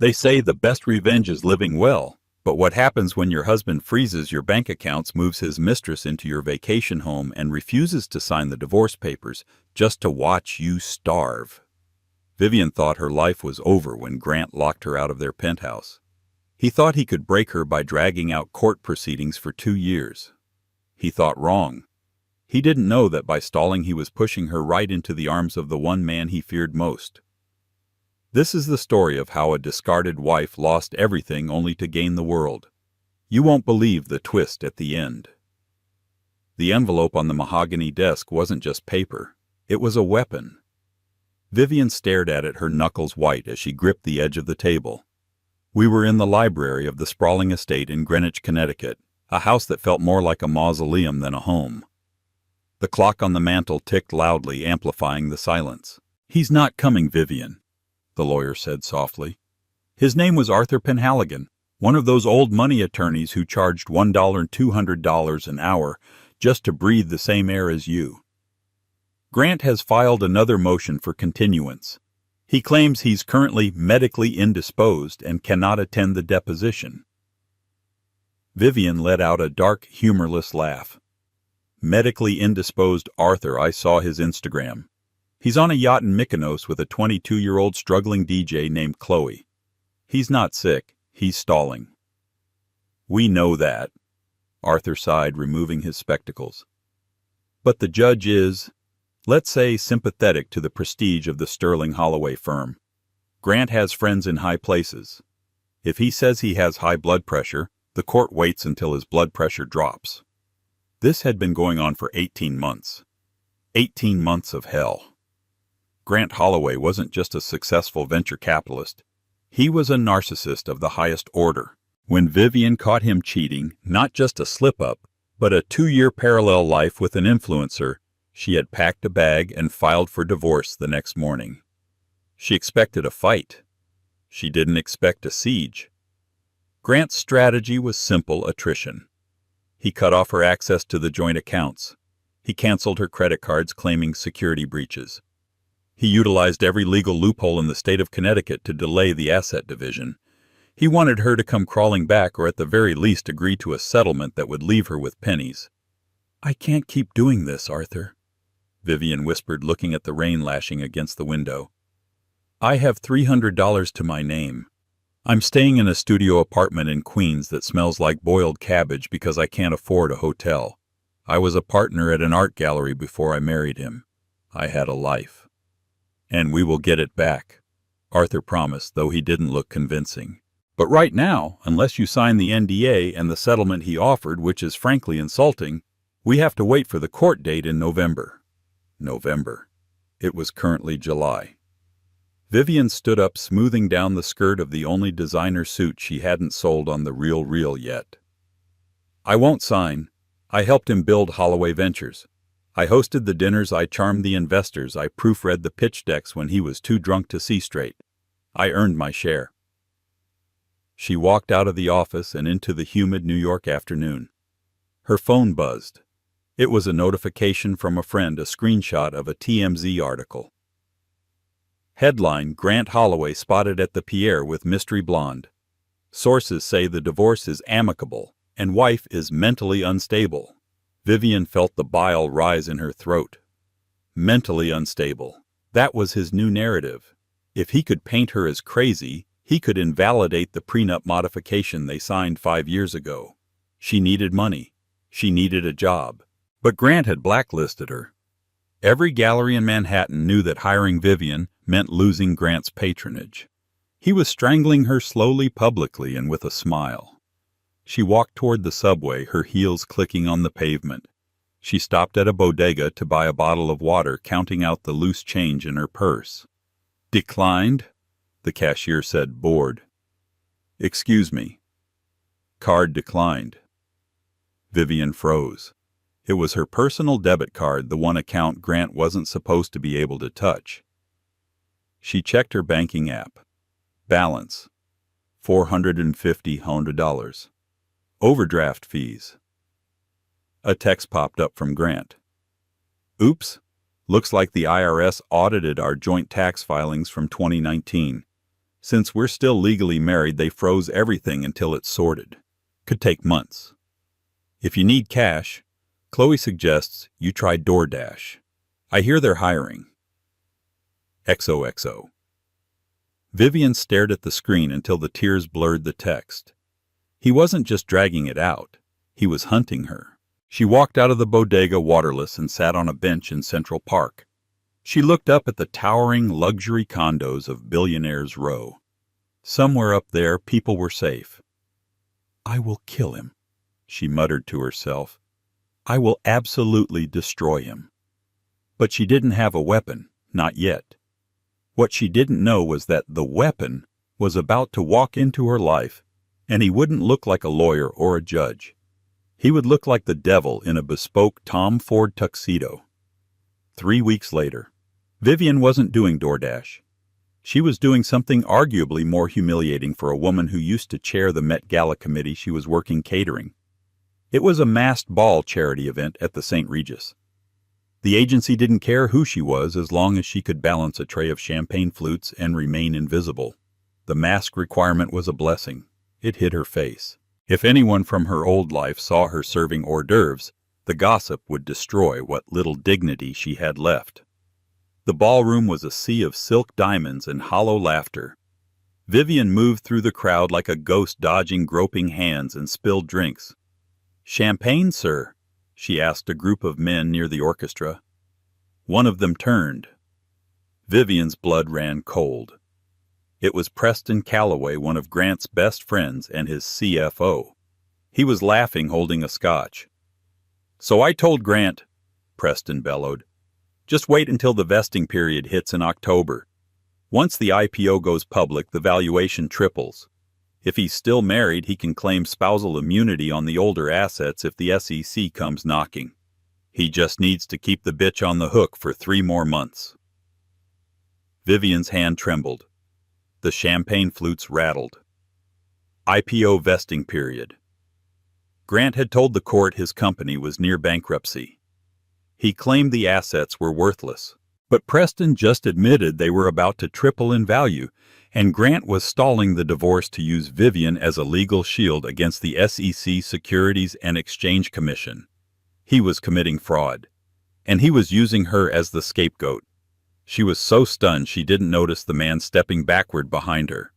They say the best revenge is living well, but what happens when your husband freezes your bank accounts, moves his mistress into your vacation home, and refuses to sign the divorce papers just to watch you starve? Vivian thought her life was over when Grant locked her out of their penthouse. He thought he could break her by dragging out court proceedings for 2 years. He thought wrong. He didn't know that by stalling he was pushing her right into the arms of the one man he feared most. This is the story of how a discarded wife lost everything only to gain the world. You won't believe the twist at the end. The envelope on the mahogany desk wasn't just paper. It was a weapon. Vivian stared at it, her knuckles white, as she gripped the edge of the table. We were in the library of the sprawling estate in Greenwich, Connecticut, a house that felt more like a mausoleum than a home. The clock on the mantel ticked loudly, amplifying the silence. "He's not coming, Vivian," the lawyer said softly. "His name was Arthur Penhaligon, one of those old money attorneys who charged $1 and $200 an hour just to breathe the same air as you. Grant has filed another motion for continuance. He claims he's currently medically indisposed and cannot attend the deposition." Vivian let out a dark, humorless laugh. "Medically indisposed Arthur, I saw his Instagram. He's on a yacht in Mykonos with a 22-year-old struggling DJ named Chloe. He's not sick, he's stalling." "We know that," Arthur sighed, removing his spectacles. "But the judge is, let's say, sympathetic to the prestige of the Sterling Holloway firm. Grant has friends in high places. If he says he has high blood pressure, the court waits until his blood pressure drops." This had been going on for 18 months. 18 months of hell. Grant Holloway wasn't just a successful venture capitalist. He was a narcissist of the highest order. When Vivian caught him cheating, not just a slip-up, but a 2-year parallel life with an influencer, she had packed a bag and filed for divorce the next morning. She expected a fight. She didn't expect a siege. Grant's strategy was simple attrition. He cut off her access to the joint accounts. He canceled her credit cards, claiming security breaches. He utilized every legal loophole in the state of Connecticut to delay the asset division. He wanted her to come crawling back, or at the very least agree to a settlement that would leave her with pennies. "I can't keep doing this, Arthur," Vivian whispered, looking at the rain lashing against the window. "I have $300 to my name. I'm staying in a studio apartment in Queens that smells like boiled cabbage because I can't afford a hotel. I was a partner at an art gallery before I married him. I had a life. And we will get it back," Arthur promised, though he didn't look convincing. "But right now, unless you sign the NDA and the settlement he offered, which is frankly insulting, we have to wait for the court date in November." November. It was currently July. Vivian stood up, smoothing down the skirt of the only designer suit she hadn't sold on the Real yet. "I won't sign. I helped him build Holloway Ventures. I hosted the dinners, I charmed the investors, I proofread the pitch decks when he was too drunk to see straight. I earned my share." She walked out of the office and into the humid New York afternoon. Her phone buzzed. It was a notification from a friend, a screenshot of a TMZ article. Headline: Grant Holloway spotted at the Pierre with mystery blonde. Sources say the divorce is amicable and wife is mentally unstable. Vivian felt the bile rise in her throat. Mentally unstable. That was his new narrative. If he could paint her as crazy, he could invalidate the prenup modification they signed 5 years ago. She needed money. She needed a job. But Grant had blacklisted her. Every gallery in Manhattan knew that hiring Vivian meant losing Grant's patronage. He was strangling her slowly, publicly, and with a smile. She walked toward the subway, her heels clicking on the pavement. She stopped at a bodega to buy a bottle of water, counting out the loose change in her purse. "Declined?" the cashier said, bored. "Excuse me." "Card declined." Vivian froze. It was her personal debit card, the one account Grant wasn't supposed to be able to touch. She checked her banking app. Balance: $450. Overdraft fees. A text popped up from Grant. "Oops. Looks like the IRS audited our joint tax filings from 2019. Since we're still legally married, they froze everything until it's sorted. Could take months. If you need cash, Chloe suggests you try DoorDash. I hear they're hiring. XOXO. Vivian stared at the screen until the tears blurred the text. He wasn't just dragging it out. He was hunting her. She walked out of the bodega waterless and sat on a bench in Central Park. She looked up at the towering luxury condos of Billionaire's Row. Somewhere up there, people were safe. I will kill him, she muttered to herself. I will absolutely destroy him. But she didn't have a weapon, not yet. What she didn't know was that the weapon was about to walk into her life, and he wouldn't look like a lawyer or a judge. He would look like the devil in a bespoke Tom Ford tuxedo. 3 weeks later, Vivian wasn't doing DoorDash. She was doing something arguably more humiliating for a woman who used to chair the Met Gala committee. She was working catering. It was a masked ball charity event at the St. Regis. The agency didn't care who she was as long as she could balance a tray of champagne flutes and remain invisible. The mask requirement was a blessing. It hid her face. If anyone from her old life saw her serving hors d'oeuvres, the gossip would destroy what little dignity she had left. The ballroom was a sea of silk diamonds and hollow laughter. Vivian moved through the crowd like a ghost, dodging groping hands and spilled drinks. "Champagne, sir?" she asked a group of men near the orchestra. One of them turned. Vivian's blood ran cold. It was Preston Calloway, one of Grant's best friends and his CFO. He was laughing, holding a scotch. "So I told Grant," Preston bellowed, "just wait until the vesting period hits in October. Once the IPO goes public, the valuation triples. If he's still married, he can claim spousal immunity on the older assets if the SEC comes knocking. He just needs to keep the bitch on the hook for 3 more months." Vivian's hand trembled. The champagne flutes rattled. IPO vesting period. Grant had told the court his company was near bankruptcy. He claimed the assets were worthless, but Preston just admitted they were about to triple in value, and Grant was stalling the divorce to use Vivian as a legal shield against the SEC Securities and Exchange Commission. He was committing fraud, and he was using her as the scapegoat. She was so stunned she didn't notice the man stepping backward behind her.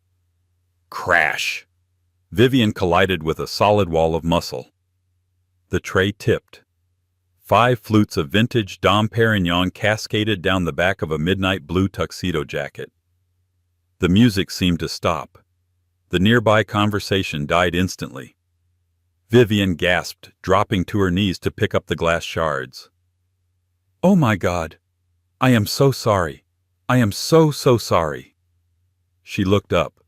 Crash! Vivian collided with a solid wall of muscle. The tray tipped. 5 flutes of vintage Dom Perignon cascaded down the back of a midnight blue tuxedo jacket. The music seemed to stop. The nearby conversation died instantly. Vivian gasped, dropping to her knees to pick up the glass shards. "Oh my God! I am so sorry. I am so sorry." She looked up.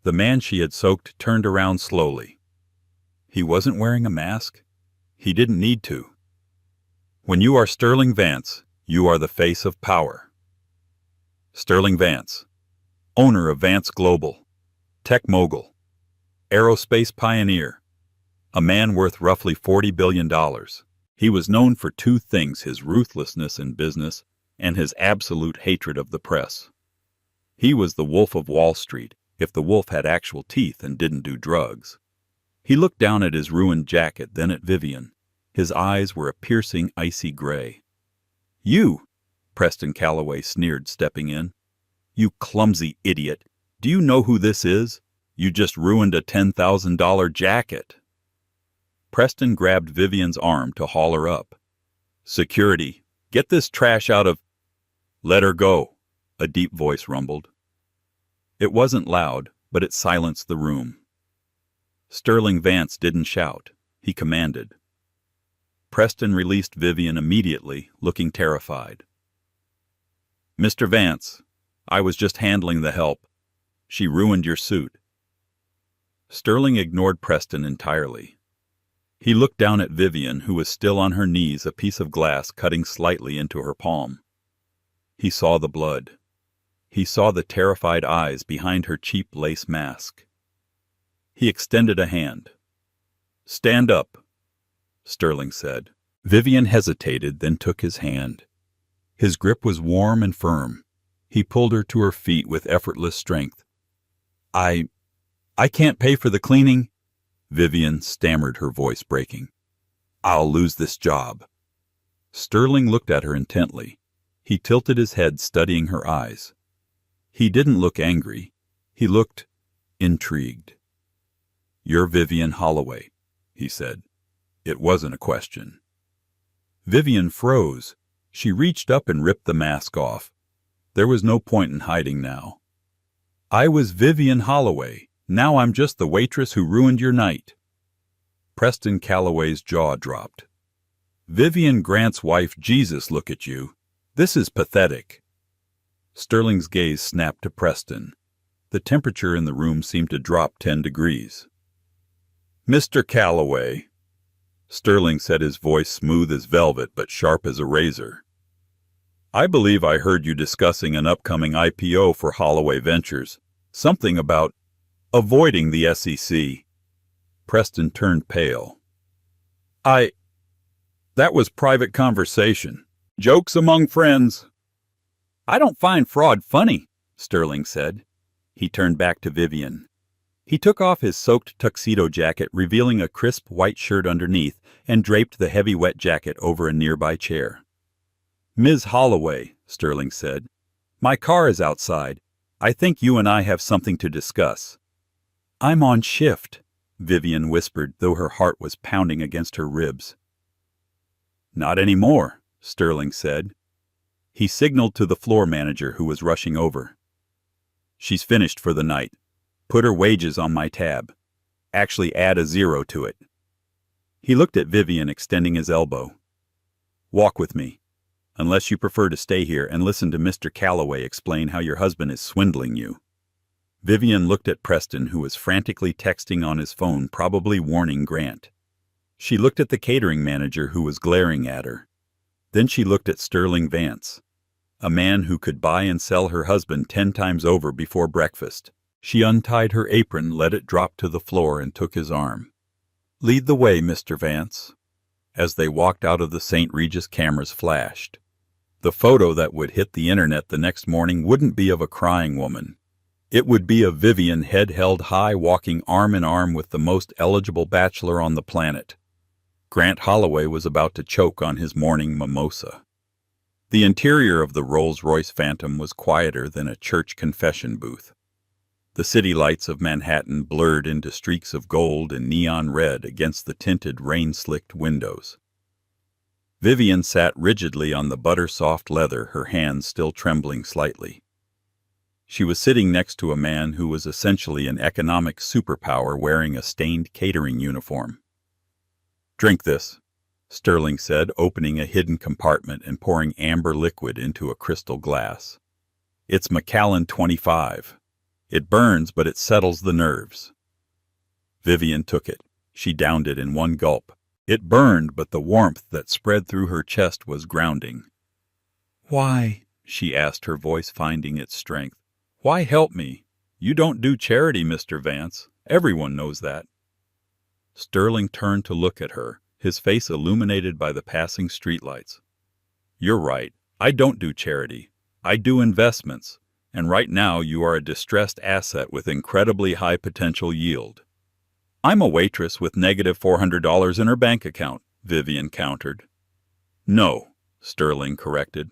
The man she had soaked turned around slowly. He wasn't wearing a mask. He didn't need to. When you are Sterling Vance, you are the face of power. Sterling Vance, owner of Vance Global, tech mogul, aerospace pioneer, a man worth roughly $40 billion. He was known for 2 things: his ruthlessness in business and his absolute hatred of the press. He was the Wolf of Wall Street, if the wolf had actual teeth and didn't do drugs. He looked down at his ruined jacket, then at Vivian. His eyes were a piercing, icy gray. "You," Preston Calloway sneered, stepping in. "You clumsy idiot. Do you know who this is? You just ruined a $10,000 jacket." Preston grabbed Vivian's arm to haul her up. "Security, get this trash out of—" "Let her go," a deep voice rumbled. It wasn't loud, but it silenced the room. Sterling Vance didn't shout. He commanded. Preston released Vivian immediately, looking terrified. "Mr. Vance, I was just handling the help. She ruined your suit." Sterling ignored Preston entirely. He looked down at Vivian, who was still on her knees, a piece of glass cutting slightly into her palm. He saw the blood. He saw the terrified eyes behind her cheap lace mask. He extended a hand. "Stand up," Sterling said. Vivian hesitated, then took his hand. His grip was warm and firm. He pulled her to her feet with effortless strength. I can't pay for the cleaning. Vivian stammered, her voice breaking. I'll lose this job. Sterling looked at her intently. He tilted his head, studying her eyes. He didn't look angry. He looked intrigued. You're Vivian Holloway, he said. It wasn't a question. Vivian froze. She reached up and ripped the mask off. There was no point in hiding now. I was Vivian Holloway. Now I'm just the waitress who ruined your night. Preston Calloway's jaw dropped. Vivian Grant's wife, Jesus, look at you. This is pathetic. Sterling's gaze snapped to Preston. The temperature in the room seemed to drop 10 degrees. Mr. Calloway, Sterling said, his voice smooth as velvet but sharp as a razor. I believe I heard you discussing an upcoming IPO for Holloway Ventures. Something about avoiding the SEC. Preston turned pale. That was private conversation. Jokes among friends. I don't find fraud funny, Sterling said. He turned back to Vivian. He took off his soaked tuxedo jacket, revealing a crisp white shirt underneath, and draped the heavy wet jacket over a nearby chair. Ms. Holloway, Sterling said, my car is outside. I think you and I have something to discuss. I'm on shift, Vivian whispered, though her heart was pounding against her ribs. Not anymore, Sterling said. He signaled to the floor manager, who was rushing over. She's finished for the night. Put her wages on my tab. Actually add a 0 to it. He looked at Vivian, extending his elbow. Walk with me, unless you prefer to stay here and listen to Mr. Calloway explain how your husband is swindling you. Vivian looked at Preston, who was frantically texting on his phone, probably warning Grant. She looked at the catering manager, who was glaring at her. Then she looked at Sterling Vance, a man who could buy and sell her husband 10 times over before breakfast. She untied her apron, let it drop to the floor, and took his arm. Lead the way, Mr. Vance. As they walked out of the St. Regis, cameras flashed. The photo that would hit the internet the next morning wouldn't be of a crying woman. It would be of Vivian, head held high, walking arm in arm with the most eligible bachelor on the planet. Grant Holloway was about to choke on his morning mimosa. The interior of the Rolls-Royce Phantom was quieter than a church confession booth. The city lights of Manhattan blurred into streaks of gold and neon red against the tinted, rain-slicked windows. Vivian sat rigidly on the butter-soft leather, her hands still trembling slightly. She was sitting next to a man who was essentially an economic superpower, wearing a stained catering uniform. Drink this, Sterling said, opening a hidden compartment and pouring amber liquid into a crystal glass. It's Macallan 25. It burns, but it settles the nerves. Vivian took it. She downed it in one gulp. It burned, but the warmth that spread through her chest was grounding. Why? She asked, her voice finding its strength. Why help me? You don't do charity, Mr. Vance. Everyone knows that. Sterling turned to look at her, his face illuminated by the passing streetlights. You're right. I don't do charity. I do investments. And right now you are a distressed asset with incredibly high potential yield. I'm a waitress with negative $400 in her bank account, Vivian countered. No, Sterling corrected.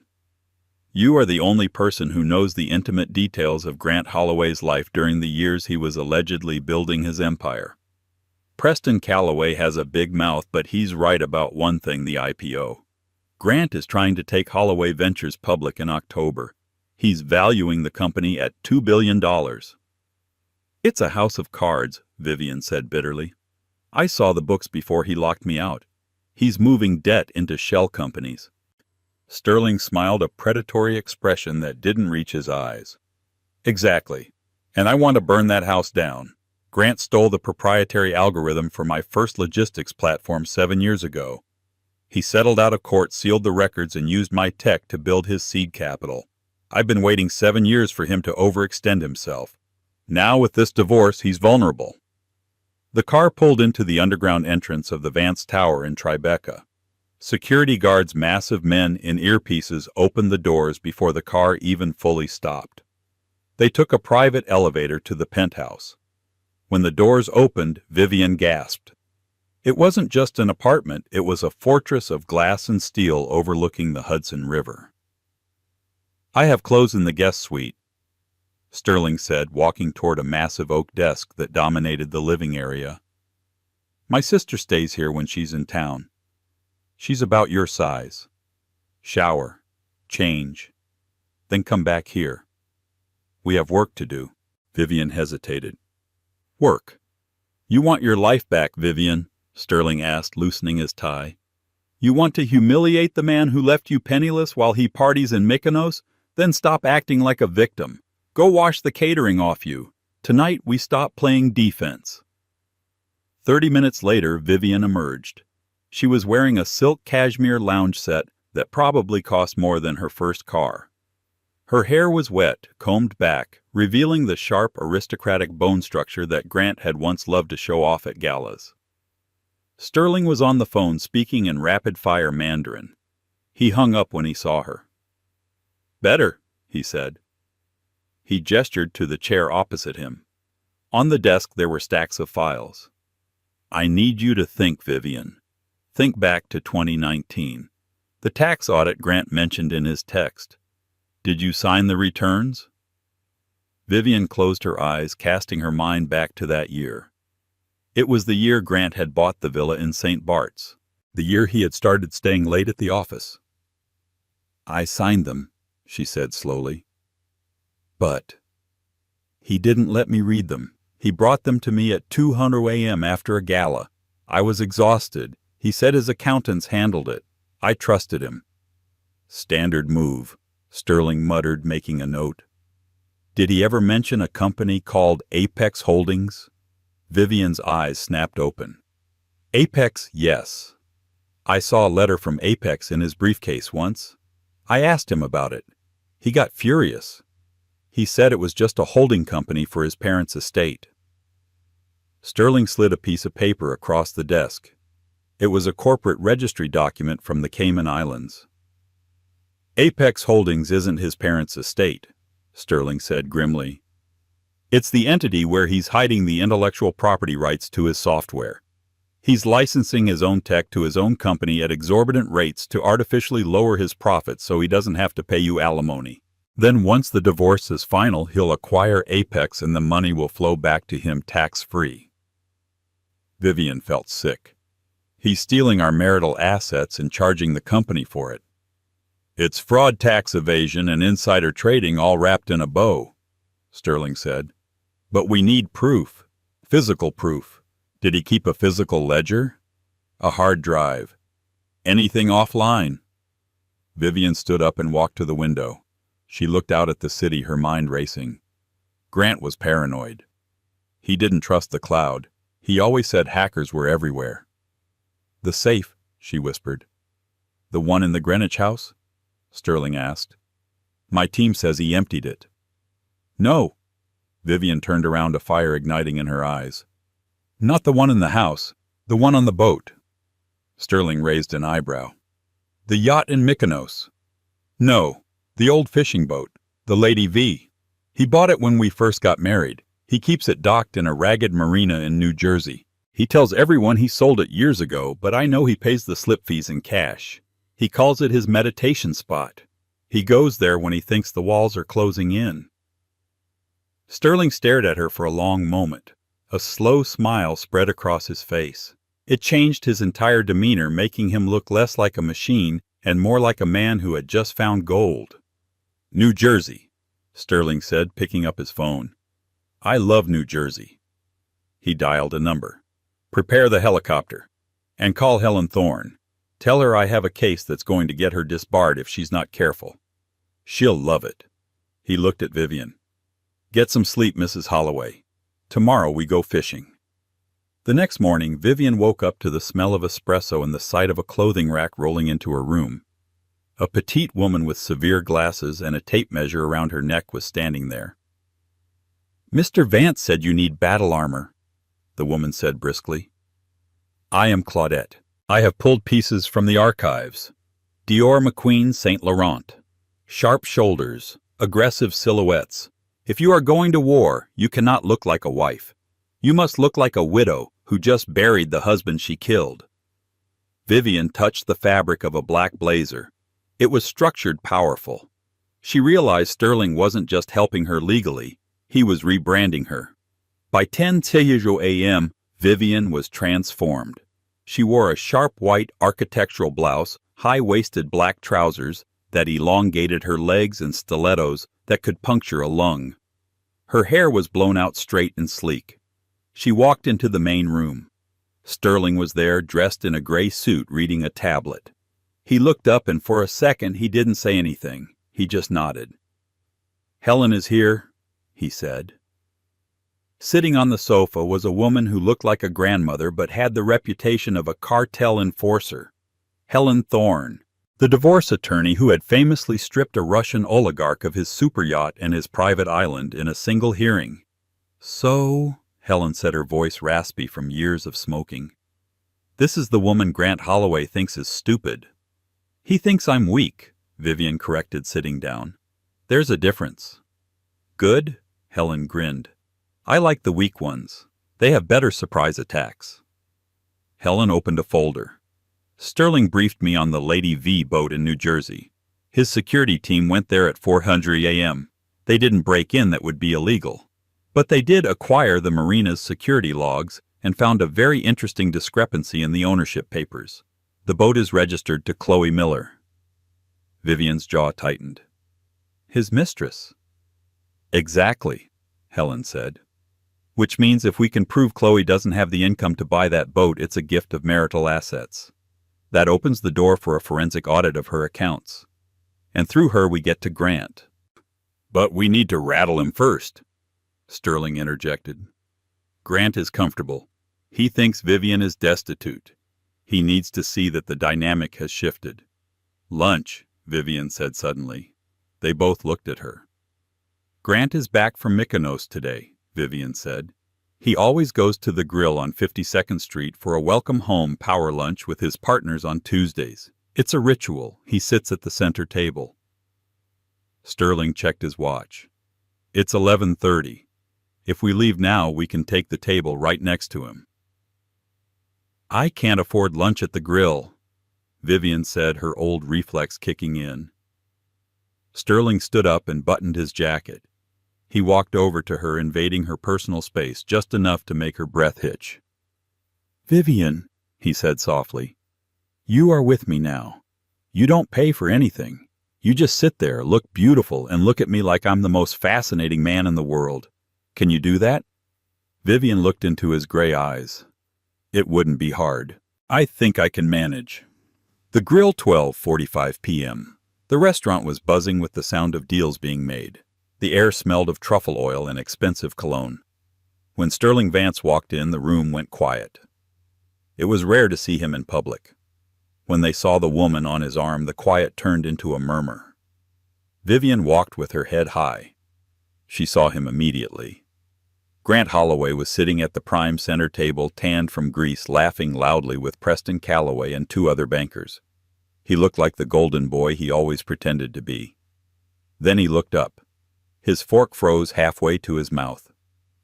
You are the only person who knows the intimate details of Grant Holloway's life during the years he was allegedly building his empire. Preston Calloway has a big mouth, but he's right about one thing: the IPO. Grant is trying to take Holloway Ventures public in October. He's valuing the company at $2 billion. It's a house of cards, Vivian said bitterly. I saw the books before he locked me out. He's moving debt into shell companies. Sterling smiled, a predatory expression that didn't reach his eyes. Exactly. And I want to burn that house down. Grant stole the proprietary algorithm for my first logistics platform 7 years ago. He settled out of court, sealed the records, and used my tech to build his seed capital. I've been waiting 7 years for him to overextend himself. Now, with this divorce, he's vulnerable. The car pulled into the underground entrance of the Vance Tower in Tribeca. Security guards, massive men in earpieces, opened the doors before the car even fully stopped. They took a private elevator to the penthouse. When the doors opened, Vivian gasped. It wasn't just an apartment, it was a fortress of glass and steel overlooking the Hudson River. "I have clothes in the guest suite," Sterling said, walking toward a massive oak desk that dominated the living area. "My sister stays here when she's in town. She's about your size. Shower, change, then come back here. We have work to do." Vivian hesitated. "Work? You want your life back, Vivian?" Sterling asked, loosening his tie. "You want to humiliate the man who left you penniless while he parties in Mykonos? Then stop acting like a victim. Go wash the catering off you. Tonight we stop playing defense." 30 minutes later, Vivian emerged. She was wearing a silk cashmere lounge set that probably cost more than her first car. Her hair was wet, combed back, revealing the sharp, aristocratic bone structure that Grant had once loved to show off at galas. Sterling was on the phone speaking in rapid-fire Mandarin. He hung up when he saw her. "Better," he said. He gestured to the chair opposite him. On the desk there were stacks of files. "I need you to think, Vivian. Think back to 2019. The tax audit Grant mentioned in his text. Did you sign the returns?" Vivian closed her eyes, casting her mind back to that year. It was the year Grant had bought the villa in St. Bart's, the year he had started staying late at the office. "I signed them," she said slowly. "But he didn't let me read them. He brought them to me at 2:00 a.m. after a gala. I was exhausted. He said his accountants handled it. I trusted him." "Standard move," Sterling muttered, making a note. "Did he ever mention a company called Apex Holdings?" Vivian's eyes snapped open. "Apex, yes. I saw a letter from Apex in his briefcase once. I asked him about it. He got furious. He said it was just a holding company for his parents' estate." Sterling slid a piece of paper across the desk. It was a corporate registry document from the Cayman Islands. "Apex Holdings isn't his parents' estate," Sterling said grimly. "It's the entity where he's hiding the intellectual property rights to his software. He's licensing his own tech to his own company at exorbitant rates to artificially lower his profits so he doesn't have to pay you alimony. Then once the divorce is final, he'll acquire Apex and the money will flow back to him tax-free." Vivian felt sick. "He's stealing our marital assets and charging the company for it." "It's fraud, tax evasion, and insider trading all wrapped in a bow," Sterling said. "But we need proof. Physical proof. Did he keep a physical ledger? A hard drive? Anything offline?" Vivian stood up and walked to the window. She looked out at the city, her mind racing. Grant was paranoid. He didn't trust the cloud. He always said hackers were everywhere. "The safe," she whispered. "The one in the Greenwich house?" Sterling asked. "My team says he emptied it." "No." Vivian turned around, a fire igniting in her eyes. "Not the one in the house. The one on the boat." Sterling raised an eyebrow. "The yacht in Mykonos?" "No. The old fishing boat. The Lady V. He bought it when we first got married. He keeps it docked in a ragged marina in New Jersey. He tells everyone he sold it years ago, but I know he pays the slip fees in cash. He calls it his meditation spot. He goes there when he thinks the walls are closing in." Sterling stared at her for a long moment. A slow smile spread across his face. It changed his entire demeanor, making him look less like a machine and more like a man who had just found gold. "New Jersey," Sterling said, picking up his phone. "I love New Jersey." He dialed a number. "Prepare the helicopter. And call Helen Thorne. Tell her I have a case that's going to get her disbarred if she's not careful. She'll love it." He looked at Vivian. "Get some sleep, Mrs. Holloway. Tomorrow we go fishing." The next morning, Vivian woke up to the smell of espresso and the sight of a clothing rack rolling into her room. A petite woman with severe glasses and a tape measure around her neck was standing there. "Mr. Vance said you need battle armor," the woman said briskly. "I am Claudette. I have pulled pieces from the archives. Dior McQueen Saint Laurent. Sharp shoulders, aggressive silhouettes, If you are going to war, you cannot look like a wife. You must look like a widow who just buried the husband she killed. Vivian touched the fabric of a black blazer. It was structured powerful. She realized Sterling wasn't just helping her legally, he was rebranding her. By 10:00 a.m., Vivian was transformed. She wore a sharp white architectural blouse, high-waisted black trousers that elongated her legs, and stilettos that could puncture a lung. Her hair was blown out straight and sleek. She walked into the main room. Sterling was there, dressed in a gray suit, reading a tablet. He looked up, and for a second he didn't say anything. He just nodded. "Helen is here," he said. Sitting on the sofa was a woman who looked like a grandmother but had the reputation of a cartel enforcer. Helen Thorne, the divorce attorney who had famously stripped a Russian oligarch of his superyacht and his private island in a single hearing. "So," Helen said, her voice raspy from years of smoking, "this is the woman Grant Holloway thinks is stupid." "He thinks I'm weak," Vivian corrected, sitting down. "There's a difference." "Good?" Helen grinned. "I like the weak ones. They have better surprise attacks." Helen opened a folder. "Sterling briefed me on the Lady V boat in New Jersey. His security team went there at 4:00 a.m. They didn't break in, that would be illegal. But they did acquire the marina's security logs and found a very interesting discrepancy in the ownership papers. The boat is registered to Chloe Miller." Vivian's jaw tightened. "His mistress?" "Exactly," Helen said. "Which means if we can prove Chloe doesn't have the income to buy that boat, it's a gift of marital assets. That opens the door for a forensic audit of her accounts. And through her we get to Grant." "But we need to rattle him first," Sterling interjected. "Grant is comfortable. He thinks Vivian is destitute. He needs to see that the dynamic has shifted." "Lunch," Vivian said suddenly. They both looked at her. "Grant is back from Mykonos today," Vivian said. "He always goes to the grill on 52nd Street for a welcome home power lunch with his partners on Tuesdays. It's a ritual. He sits at the center table." Sterling checked his watch. "It's 11:30. If we leave now, we can take the table right next to him." "I can't afford lunch at the grill," Vivian said, her old reflex kicking in. Sterling stood up and buttoned his jacket. He walked over to her, invading her personal space just enough to make her breath hitch. "Vivian," he said softly, "you are with me now. You don't pay for anything. You just sit there, look beautiful, and look at me like I'm the most fascinating man in the world. Can you do that?" Vivian looked into his gray eyes. "It wouldn't be hard. I think I can manage." The grill, 12:45 p.m. The restaurant was buzzing with the sound of deals being made. The air smelled of truffle oil and expensive cologne. When Sterling Vance walked in, the room went quiet. It was rare to see him in public. When they saw the woman on his arm, the quiet turned into a murmur. Vivian walked with her head high. She saw him immediately. Grant Holloway was sitting at the prime center table, tanned from grease, laughing loudly with Preston Calloway and two other bankers. He looked like the golden boy he always pretended to be. Then he looked up. His fork froze halfway to his mouth.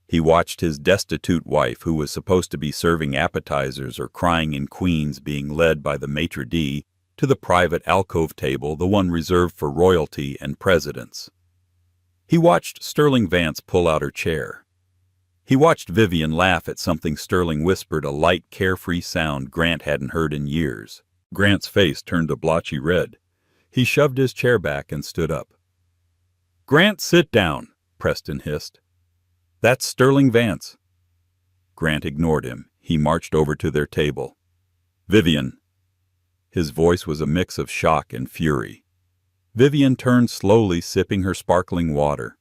He watched his destitute wife, who was supposed to be serving appetizers or crying in Queens, being led by the maitre d' to the private alcove table, the one reserved for royalty and presidents. He watched Sterling Vance pull out her chair. He watched Vivian laugh at something Sterling whispered, a light, carefree sound Grant hadn't heard in years. Grant's face turned a blotchy red. He shoved his chair back and stood up. "Grant, sit down," Preston hissed. "That's Sterling Vance." Grant ignored him. He marched over to their table. "Vivian." His voice was a mix of shock and fury. Vivian turned slowly, sipping her sparkling water.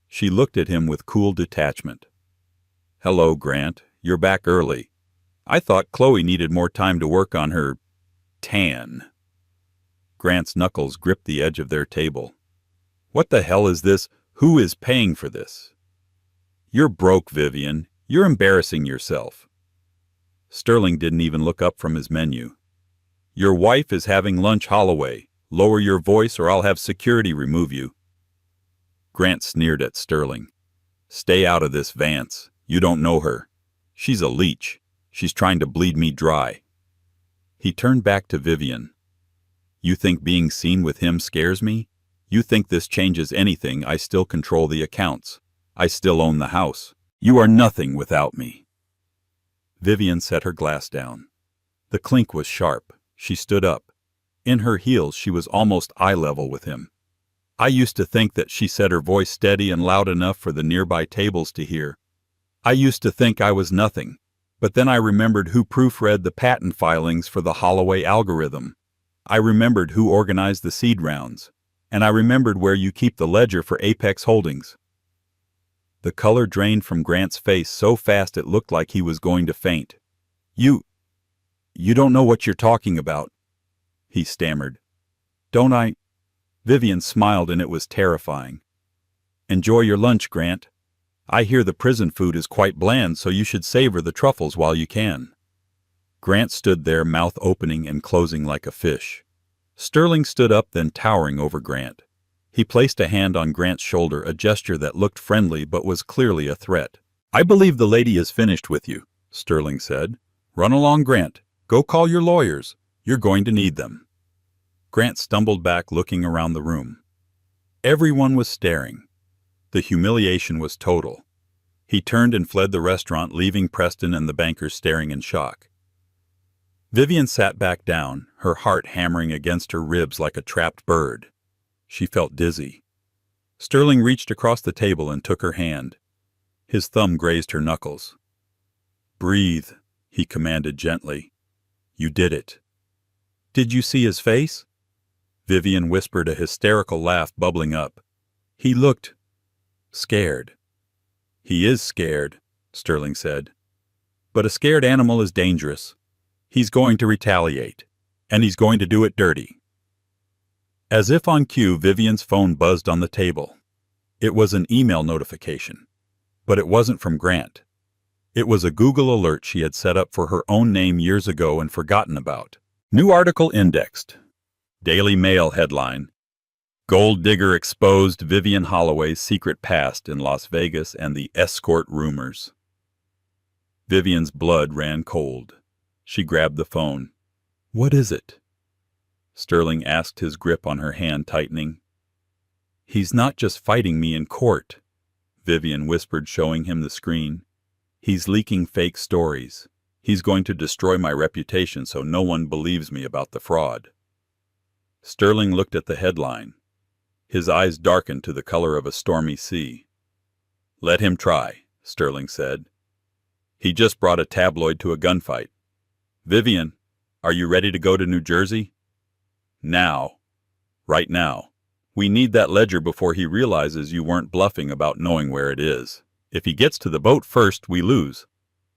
She looked at him with cool detachment. "Hello, Grant. You're back early. I thought Chloe needed more time to work on her tan." Grant's knuckles gripped the edge of their table. "What the hell is this? Who is paying for this?" "You're broke, Vivian. You're embarrassing yourself." Sterling didn't even look up from his menu. "Your wife is having lunch, Holloway. Lower your voice or I'll have security remove you." Grant sneered at Sterling. "Stay out of this, Vance. You don't know her. She's a leech. She's trying to bleed me dry." He turned back to Vivian. "You think being seen with him scares me? You think this changes anything? I still control the accounts. I still own the house. You are nothing without me." Vivian set her glass down. The clink was sharp. She stood up. In her heels, she was almost eye level with him. "I used to think that," she said, her voice steady and loud enough for the nearby tables to hear. "I used to think I was nothing. But then I remembered who proofread the patent filings for the Holloway algorithm. I remembered who organized the seed rounds. And I remembered where you keep the ledger for Apex Holdings." The color drained from Grant's face so fast it looked like he was going to faint. You don't know what you're talking about," he stammered. "Don't I?" Vivian smiled, and it was terrifying. "Enjoy your lunch, Grant. I hear the prison food is quite bland, so you should savor the truffles while you can." Grant stood there, mouth opening and closing like a fish. Sterling stood up, then towering over Grant. He placed a hand on Grant's shoulder, a gesture that looked friendly but was clearly a threat. "I believe the lady is finished with you," Sterling said. "Run along, Grant. Go call your lawyers. You're going to need them." Grant stumbled back, looking around the room. Everyone was staring. The humiliation was total. He turned and fled the restaurant, leaving Preston and the bankers staring in shock. Vivian sat back down, her heart hammering against her ribs like a trapped bird. She felt dizzy. Sterling reached across the table and took her hand. His thumb grazed her knuckles. "Breathe," he commanded gently. "You did it." "Did you see his face?" Vivian whispered, a hysterical laugh bubbling up. "He looked scared." "He is scared," Sterling said. "But a scared animal is dangerous. He's going to retaliate, and he's going to do it dirty." As if on cue, Vivian's phone buzzed on the table. It was an email notification, but it wasn't from Grant. It was a Google alert she had set up for her own name years ago and forgotten about. New article indexed. Daily Mail headline: "Gold digger exposed, Vivian Holloway's secret past in Las Vegas and the escort rumors." Vivian's blood ran cold. She grabbed the phone. "What is it?" Sterling asked, his grip on her hand tightening. "He's not just fighting me in court," Vivian whispered, showing him the screen. "He's leaking fake stories. He's going to destroy my reputation so no one believes me about the fraud." Sterling looked at the headline. His eyes darkened to the color of a stormy sea. "Let him try," Sterling said. "He just brought a tabloid to a gunfight. Vivian, are you ready to go to New Jersey?" "Now. Right now. We need that ledger before he realizes you weren't bluffing about knowing where it is. If he gets to the boat first, we lose."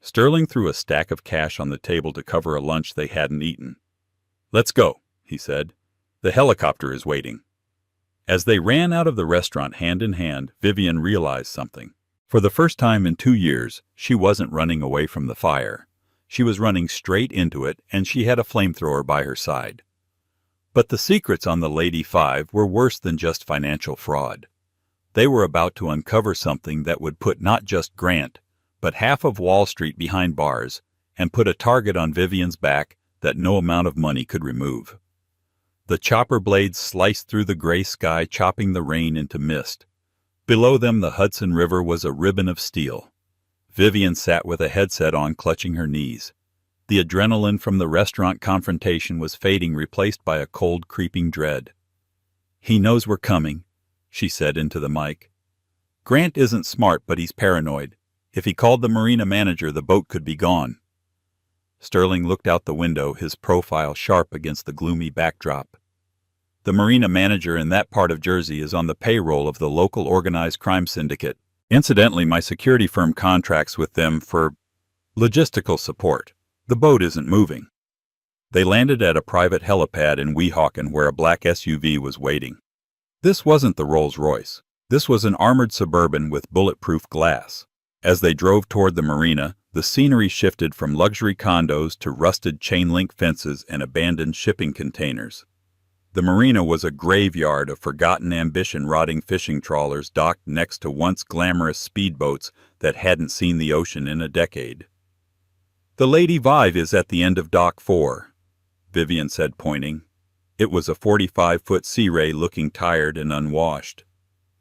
Sterling threw a stack of cash on the table to cover a lunch they hadn't eaten. "Let's go," he said. "The helicopter is waiting." As they ran out of the restaurant hand in hand, Vivian realized something. For the first time in 2 years, she wasn't running away from the fire. She was running straight into it, and she had a flamethrower by her side. But the secrets on the Lady Five were worse than just financial fraud. They were about to uncover something that would put not just Grant, but half of Wall Street behind bars, and put a target on Vivian's back that no amount of money could remove. The chopper blades sliced through the gray sky, chopping the rain into mist. Below them, the Hudson River was a ribbon of steel. Vivian sat with a headset on, clutching her knees. The adrenaline from the restaurant confrontation was fading, replaced by a cold, creeping dread. "He knows we're coming," she said into the mic. "Grant isn't smart, but he's paranoid. If he called the marina manager, the boat could be gone." Sterling looked out the window, his profile sharp against the gloomy backdrop. "The marina manager in that part of Jersey is on the payroll of the local organized crime syndicate. Incidentally, my security firm contracts with them for logistical support. The boat isn't moving." They landed at a private helipad in Weehawken where a black SUV was waiting. This wasn't the Rolls-Royce. This was an armored Suburban with bulletproof glass. As they drove toward the marina, the scenery shifted from luxury condos to rusted chain-link fences and abandoned shipping containers. The marina was a graveyard of forgotten ambition rotting fishing trawlers docked next to once glamorous speedboats that hadn't seen the ocean in a decade. "The Lady Vive is at the end of Dock 4, Vivian said, pointing. It was a 45-foot sea ray looking tired and unwashed.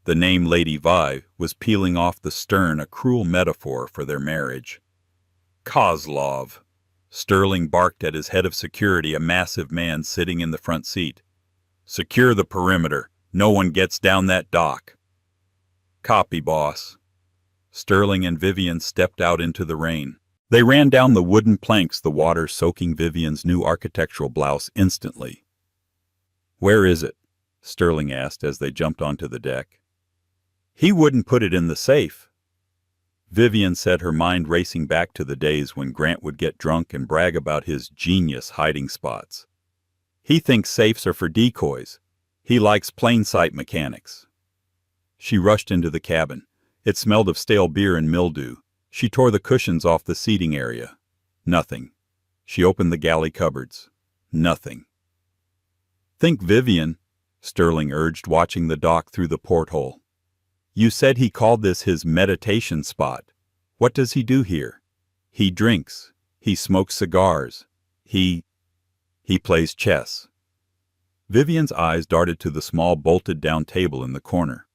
The name Lady Vive was peeling off the stern, a cruel metaphor for their marriage. "Kozlov," Sterling barked at his head of security, a massive man sitting in the front seat. "Secure the perimeter. No one gets down that dock." "Copy, boss." Sterling and Vivian stepped out into the rain. They ran down the wooden planks, the water soaking Vivian's new architectural blouse instantly. "Where is it?" Sterling asked as they jumped onto the deck. "He wouldn't put it in the safe." Vivian said, her mind racing back to the days when Grant would get drunk and brag about his genius hiding spots. "He thinks safes are for decoys. He likes plain sight mechanics." She rushed into the cabin. It smelled of stale beer and mildew. She tore the cushions off the seating area. Nothing. She opened the galley cupboards. Nothing. "Think, Vivian," Sterling urged, watching the dock through the porthole. "You said he called this his meditation spot. What does he do here? He drinks. He smokes cigars. He plays chess." Vivian's eyes darted to the small bolted-down table in the corner.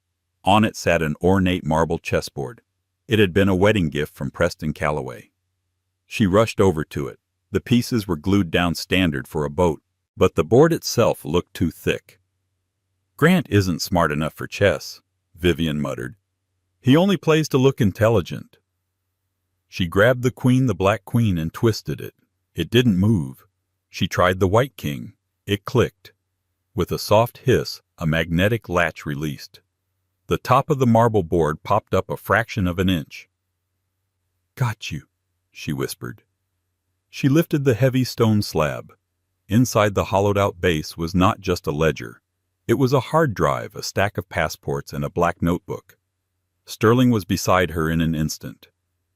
On it sat an ornate marble chessboard. It had been a wedding gift from Preston Calloway. She rushed over to it. The pieces were glued down standard for a boat, but the board itself looked too thick. "Grant isn't smart enough for chess," Vivian muttered. "He only plays to look intelligent." She grabbed the queen, the black queen, and twisted it. It didn't move. She tried the white king. It clicked. With a soft hiss, a magnetic latch released. The top of the marble board popped up a fraction of an inch. "Got you," she whispered. She lifted the heavy stone slab. Inside the hollowed-out base was not just a ledger. It was a hard drive, a stack of passports, and a black notebook. Sterling was beside her in an instant.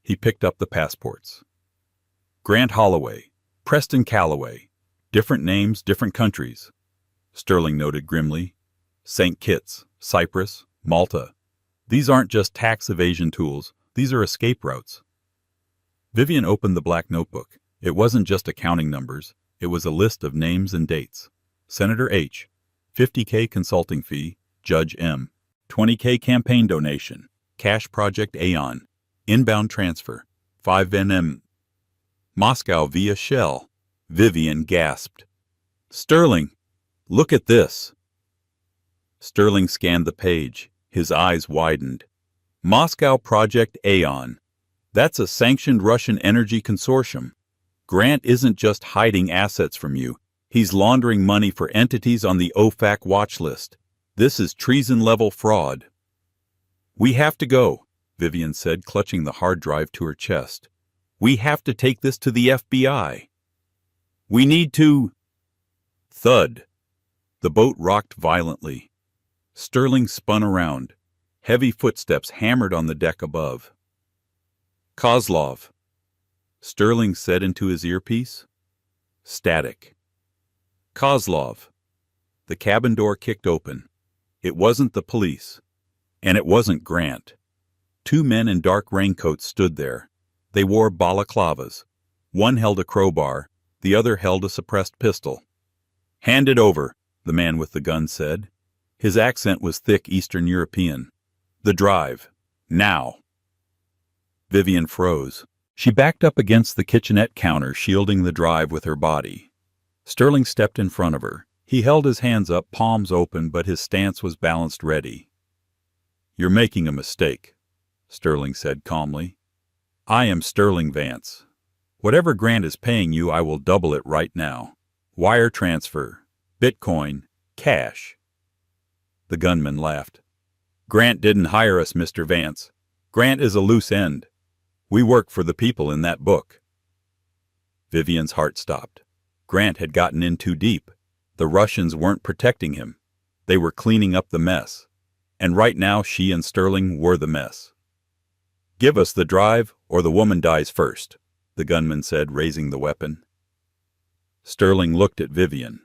He picked up the passports. "Grant Holloway, Preston Calloway. Different names, different countries," Sterling noted grimly. "St. Kitts, Cyprus, Malta. These aren't just tax evasion tools. These are escape routes." Vivian opened the black notebook. It wasn't just accounting numbers. It was a list of names and dates. Senator H. $50K consulting fee. Judge M. $20K campaign donation. Cash Project Aeon. Inbound transfer. 5 NM. Moscow via Shell. Vivian gasped. "Sterling, look at this." Sterling scanned the page. His eyes widened. "Moscow Project Aeon. That's a sanctioned Russian energy consortium. Grant isn't just hiding assets from you. He's laundering money for entities on the OFAC watch list. This is treason-level fraud." "We have to go," Vivian said, clutching the hard drive to her chest. "We have to take this to the FBI. We need to—" Thud. The boat rocked violently. Sterling spun around. Heavy footsteps hammered on the deck above. "Kozlov," Sterling said into his earpiece. Static. "Kozlov." The cabin door kicked open. It wasn't the police. And it wasn't Grant. 2 men in dark raincoats stood there. They wore balaclavas. One held a crowbar. The other held a suppressed pistol. "Hand it over," the man with the gun said. His accent was thick Eastern European. "The drive. Now." Vivian froze. She backed up against the kitchenette counter, shielding the drive with her body. Sterling stepped in front of her. He held his hands up, palms open, but his stance was balanced ready. "You're making a mistake," Sterling said calmly. "I am Sterling Vance. Whatever Grant is paying you, I will double it right now. Wire transfer. Bitcoin. Cash." The gunman laughed. "Grant didn't hire us, Mr. Vance. Grant is a loose end. We work for the people in that book." Vivian's heart stopped. Grant had gotten in too deep. The Russians weren't protecting him. They were cleaning up the mess. And right now she and Sterling were the mess. "Give us the drive, or the woman dies first," the gunman said, raising the weapon. Sterling looked at Vivian.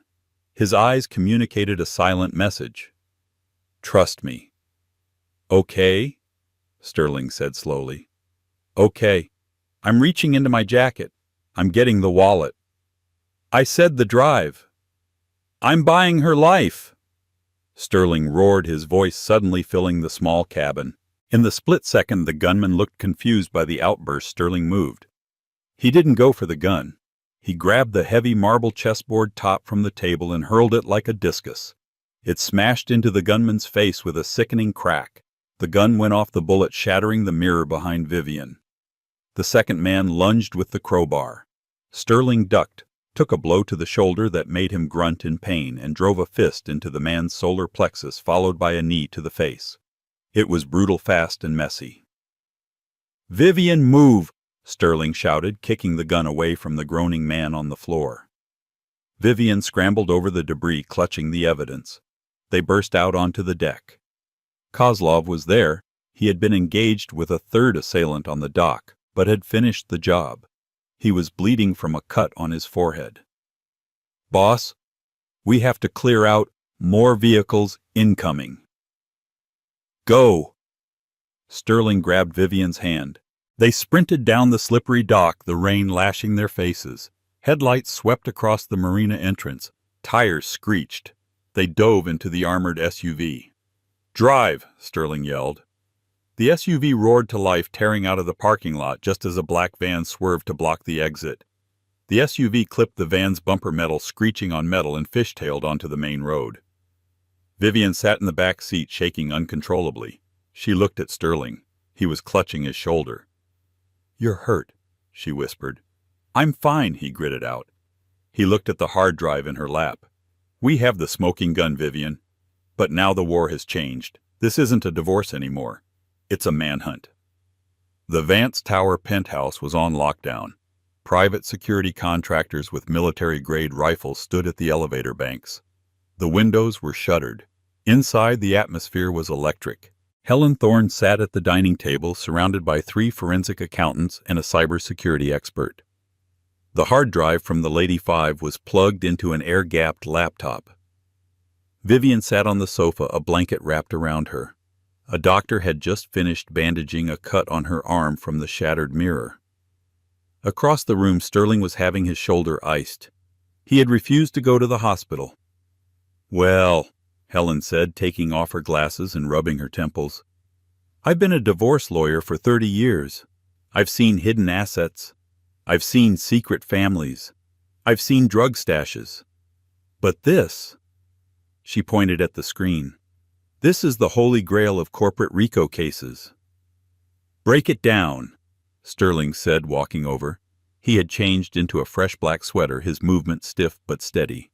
His eyes communicated a silent message. "Trust me." "Okay," Sterling said slowly. "Okay. I'm reaching into my jacket. I'm getting the wallet." "I said the drive." "I'm buying her life." Sterling roared, his voice suddenly filling the small cabin. In the split second the gunman looked confused by the outburst. Sterling moved. He didn't go for the gun. He grabbed the heavy marble chessboard top from the table and hurled it like a discus. It smashed into the gunman's face with a sickening crack. The gun went off, the bullet shattering the mirror behind Vivian. The second man lunged with the crowbar. Sterling ducked, took a blow to the shoulder that made him grunt in pain, and drove a fist into the man's solar plexus, followed by a knee to the face. It was brutal, fast, and messy. "Vivian, move!" Sterling shouted, kicking the gun away from the groaning man on the floor. Vivian scrambled over the debris, clutching the evidence. They burst out onto the deck. Kozlov was there. He had been engaged with a third assailant on the dock, but had finished the job. He was bleeding from a cut on his forehead. "Boss, we have to clear out. More vehicles incoming." "Go!" Sterling grabbed Vivian's hand. They sprinted down the slippery dock, the rain lashing their faces. Headlights swept across the marina entrance. Tires screeched. They dove into the armored SUV. "Drive!" Sterling yelled. The SUV roared to life, tearing out of the parking lot just as a black van swerved to block the exit. The SUV clipped the van's bumper metal, screeching on metal, and fishtailed onto the main road. Vivian sat in the back seat, shaking uncontrollably. She looked at Sterling. He was clutching his shoulder. "You're hurt," she whispered. "I'm fine," he gritted out. He looked at the hard drive in her lap. "We have the smoking gun, Vivian. But now the war has changed. This isn't a divorce anymore. It's a manhunt." The Vance Tower penthouse was on lockdown. Private security contractors with military-grade rifles stood at the elevator banks. The windows were shuttered. Inside, the atmosphere was electric. Helen Thorne sat at the dining table, surrounded by 3 forensic accountants and a cybersecurity expert. The hard drive from the Lady Five was plugged into an air-gapped laptop. Vivian sat on the sofa, a blanket wrapped around her. A doctor had just finished bandaging a cut on her arm from the shattered mirror. Across the room, Sterling was having his shoulder iced. He had refused to go to the hospital. "Well," Helen said, taking off her glasses and rubbing her temples, "I've been a divorce lawyer for 30 years. I've seen hidden assets. I've seen secret families. I've seen drug stashes. But this," she pointed at the screen, "this is the holy grail of corporate RICO cases." "Break it down," Sterling said, walking over. He had changed into a fresh black sweater, his movement stiff but steady.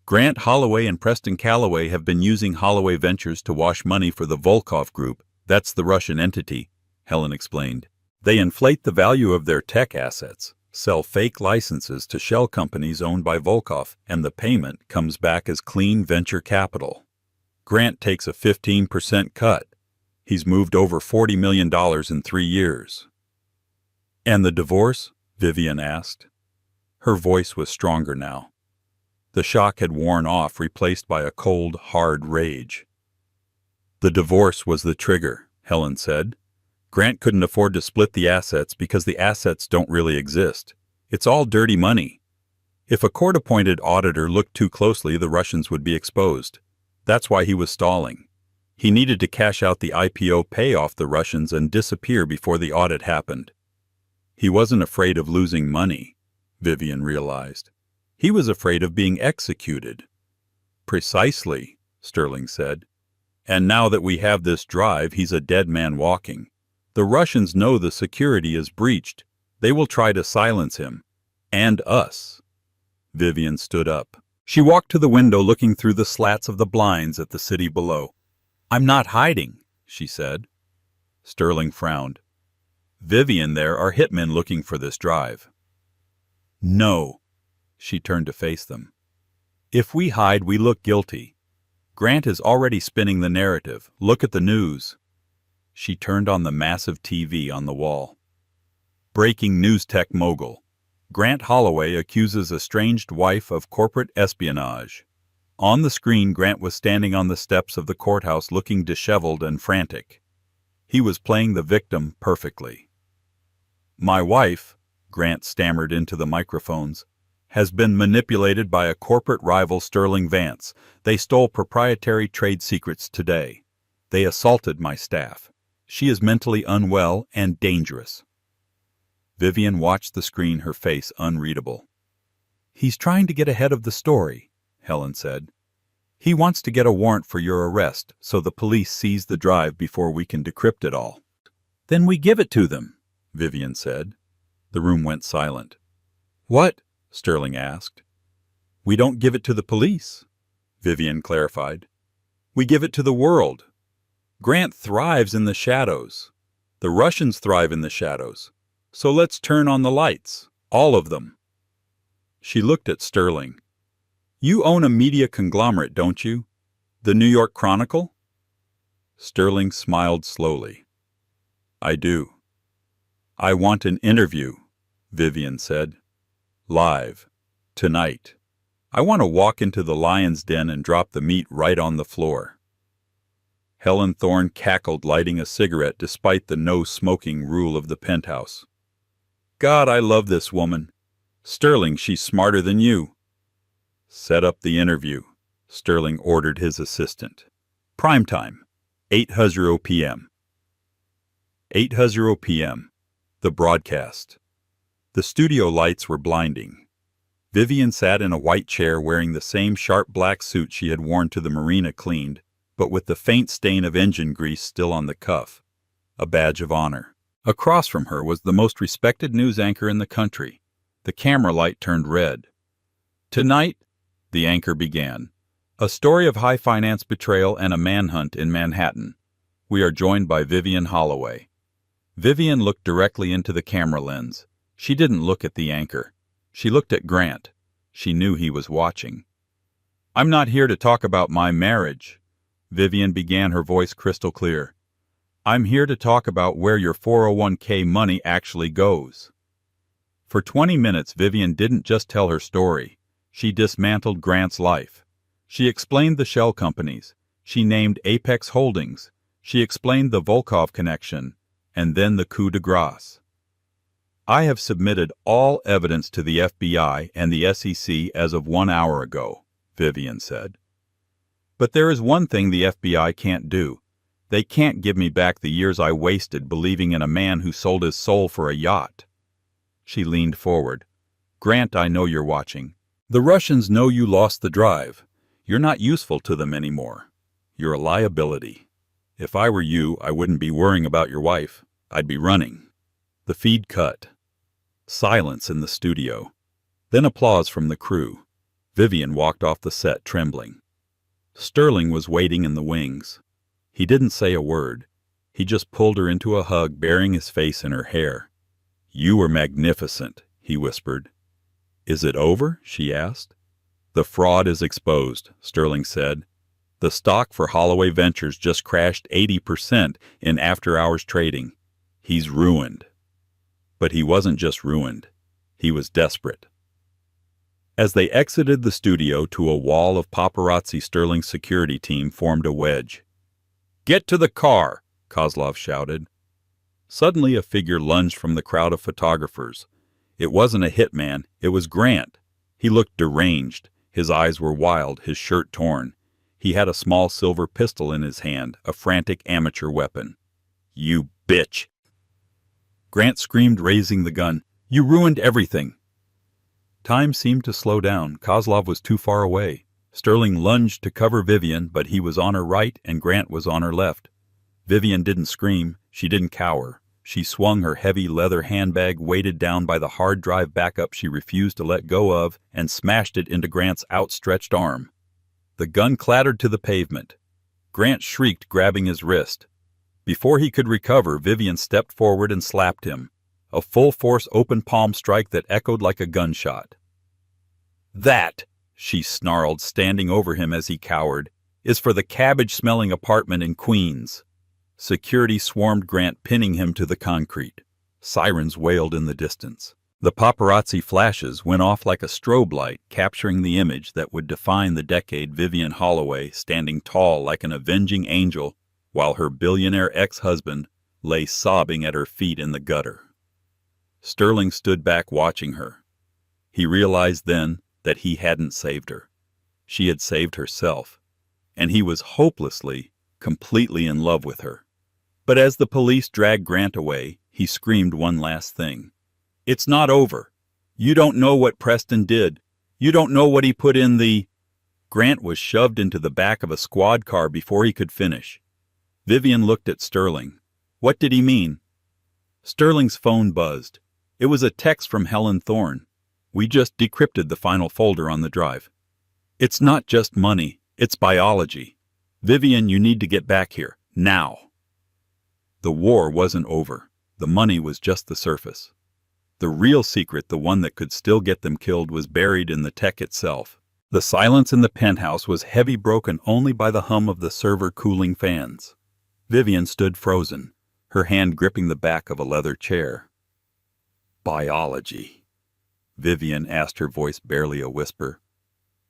"Grant Holloway and Preston Calloway have been using Holloway Ventures to wash money for the Volkov Group. That's the Russian entity," Helen explained. "They inflate the value of their tech assets, sell fake licenses to shell companies owned by Volkov, and the payment comes back as clean venture capital. Grant takes a 15% cut. He's moved over $40 million in 3 years." "And the divorce?" Vivian asked. Her voice was stronger now. The shock had worn off, replaced by a cold, hard rage. "The divorce was the trigger," Helen said. "Grant couldn't afford to split the assets because the assets don't really exist. It's all dirty money. If a court-appointed auditor looked too closely, the Russians would be exposed. That's why he was stalling. He needed to cash out the IPO, pay off the Russians, and disappear before the audit happened. He wasn't afraid of losing money," Vivian realized. "He was afraid of being executed." "Precisely," Sterling said. "And now that we have this drive, he's a dead man walking. The Russians know the security is breached. They will try to silence him. And us." Vivian stood up. She walked to the window, looking through the slats of the blinds at the city below. "I'm not hiding," she said. Sterling frowned. "Vivian, there are hitmen looking for this drive." "No." She turned to face them. "If we hide, we look guilty. Grant is already spinning the narrative. Look at the news." She turned on the massive TV on the wall. "Breaking news tech mogul. Grant Holloway accuses estranged wife of corporate espionage. On the screen, Grant was standing on the steps of the courthouse looking disheveled and frantic. He was playing the victim perfectly. "My wife," Grant stammered into the microphones, "has been manipulated by a corporate rival, Sterling Vance. They stole proprietary trade secrets today. They assaulted my staff. She is mentally unwell and dangerous." Vivian watched the screen, her face unreadable. "He's trying to get ahead of the story," Helen said. "He wants to get a warrant for your arrest, so the police seize the drive before we can decrypt it all." "Then we give it to them," Vivian said. The room went silent. "What?" Sterling asked. "We don't give it to the police," Vivian clarified. "We give it to the world. Grant thrives in the shadows. The Russians thrive in the shadows. So let's turn on the lights, all of them." She looked at Sterling. "You own a media conglomerate, don't you? The New York Chronicle?" Sterling smiled slowly. "I do." "I want an interview," Vivian said. "Live. Tonight. I want to walk into the lion's den and drop the meat right on the floor." Helen Thorne cackled, lighting a cigarette despite the no-smoking rule of the penthouse. "God, I love this woman. Sterling, she's smarter than you." "Set up the interview," Sterling ordered his assistant. "Prime time, 8:00 p.m. 8:00 p.m. The broadcast. The studio lights were blinding. Vivian sat in a white chair wearing the same sharp black suit she had worn to the marina, cleaned, but with the faint stain of engine grease still on the cuff, a badge of honor. Across from her was the most respected news anchor in the country. The camera light turned red. "Tonight," the anchor began, "a story of high finance betrayal and a manhunt in Manhattan. We are joined by Vivian Holloway." Vivian looked directly into the camera lens. She didn't look at the anchor. She looked at Grant. She knew he was watching. "I'm not here to talk about my marriage," Vivian began, her voice crystal clear. "I'm here to talk about where your 401k money actually goes." For 20 minutes, Vivian didn't just tell her story. She dismantled Grant's life. She explained the shell companies. She named Apex Holdings. She explained the Volkov connection, and then the coup de grace. "I have submitted all evidence to the FBI and the SEC as of 1 hour ago," Vivian said. "But there is one thing the FBI can't do. They can't give me back the years I wasted believing in a man who sold his soul for a yacht." She leaned forward. "Grant, I know you're watching. The Russians know you lost the drive. You're not useful to them anymore. You're a liability. If I were you, I wouldn't be worrying about your wife. I'd be running." The feed cut. Silence in the studio. Then applause from the crew. Vivian walked off the set trembling. Sterling was waiting in the wings. He didn't say a word. He just pulled her into a hug, burying his face in her hair. "You were magnificent," he whispered. "Is it over?" she asked. "The fraud is exposed," Sterling said. "The stock for Holloway Ventures just crashed 80% in after-hours trading. He's ruined." But he wasn't just ruined. He was desperate. As they exited the studio to a wall of paparazzi, Sterling's security team formed a wedge. "Get to the car!" Kozlov shouted. Suddenly a figure lunged from the crowd of photographers. It wasn't a hitman, it was Grant. He looked deranged. His eyes were wild, his shirt torn. He had a small silver pistol in his hand, a frantic amateur weapon. "You bitch!" Grant screamed, raising the gun. "You ruined everything!" Time seemed to slow down. Kozlov was too far away. Sterling lunged to cover Vivian, but he was on her right and Grant was on her left. Vivian didn't scream. She didn't cower. She swung her heavy leather handbag, weighted down by the hard drive backup she refused to let go of, and smashed it into Grant's outstretched arm. The gun clattered to the pavement. Grant shrieked, grabbing his wrist. Before he could recover, Vivian stepped forward and slapped him. A full-force open palm strike that echoed like a gunshot. "That," she snarled, standing over him as he cowered, "is for the cabbage-smelling apartment in Queens." Security swarmed Grant, pinning him to the concrete. Sirens wailed in the distance. The paparazzi flashes went off like a strobe light, capturing the image that would define the decade. Vivian Holloway standing tall like an avenging angel, while her billionaire ex-husband lay sobbing at her feet in the gutter. Sterling stood back watching her. He realized then that he hadn't saved her. She had saved herself, and he was hopelessly, completely in love with her. But as the police dragged Grant away, he screamed one last thing. "It's not over. You don't know what Preston did. You don't know what he put in the—" Grant was shoved into the back of a squad car before he could finish. Vivian looked at Sterling. What did he mean? Sterling's phone buzzed. It was a text from Helen Thorne. "We just decrypted the final folder on the drive. It's not just money, it's biology. Vivian, you need to get back here, now." The war wasn't over. The money was just the surface. The real secret, the one that could still get them killed, was buried in the tech itself. The silence in the penthouse was heavy, broken only by the hum of the server cooling fans. Vivian stood frozen, her hand gripping the back of a leather chair. "Biology," Vivian asked, her voice barely a whisper.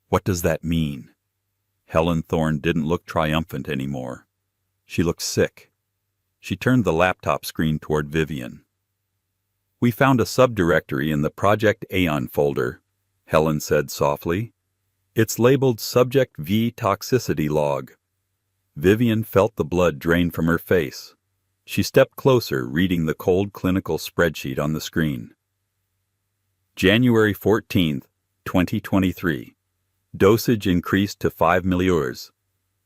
"What does that mean?" Helen Thorne didn't look triumphant anymore. She looked sick. She turned the laptop screen toward Vivian. "We found a subdirectory in the Project Aeon folder," Helen said softly. "It's labeled Subject V Toxicity Log." Vivian felt the blood drain from her face. She stepped closer, reading the cold clinical spreadsheet on the screen. January 14th, 2023. Dosage increased to 5 milliurs.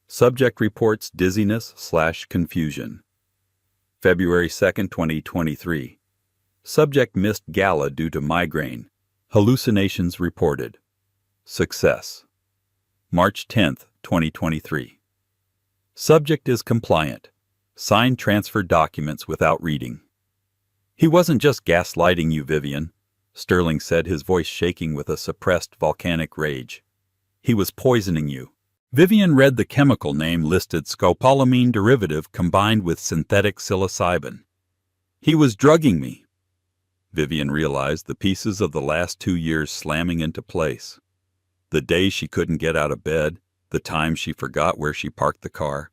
Subject reports dizziness/confusion. February 2nd, 2023. Subject missed gala due to migraine. Hallucinations reported. Success. March 10th, 2023. Subject is compliant. Signed transfer documents without reading. "He wasn't just gaslighting you, Vivian," Sterling said, his voice shaking with a suppressed volcanic rage. "He was poisoning you." Vivian read the chemical name listed: scopolamine derivative combined with synthetic psilocybin. "He was drugging me." Vivian realized the pieces of the last 2 years slamming into place. The day she couldn't get out of bed, the time she forgot where she parked the car,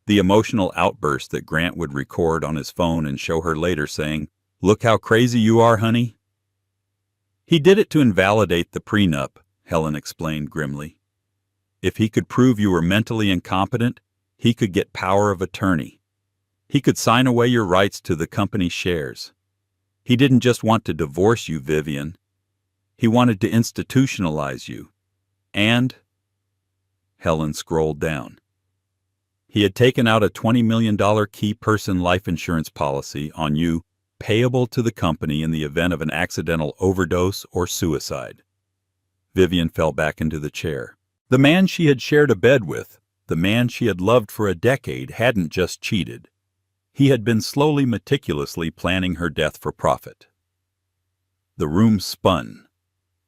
the emotional outburst that Grant would record on his phone and show her later saying, "Look how crazy you are, honey." "He did it to invalidate the prenup," Helen explained grimly. "If he could prove you were mentally incompetent, he could get power of attorney. He could sign away your rights to the company's shares. He didn't just want to divorce you, Vivian. He wanted to institutionalize you. And—" Helen scrolled down. "He had taken out a $20 million key person life insurance policy on you, payable to the company in the event of an accidental overdose or suicide." Vivian fell back into the chair. The man she had shared a bed with, the man she had loved for a decade, hadn't just cheated. He had been slowly, meticulously planning her death for profit. The room spun.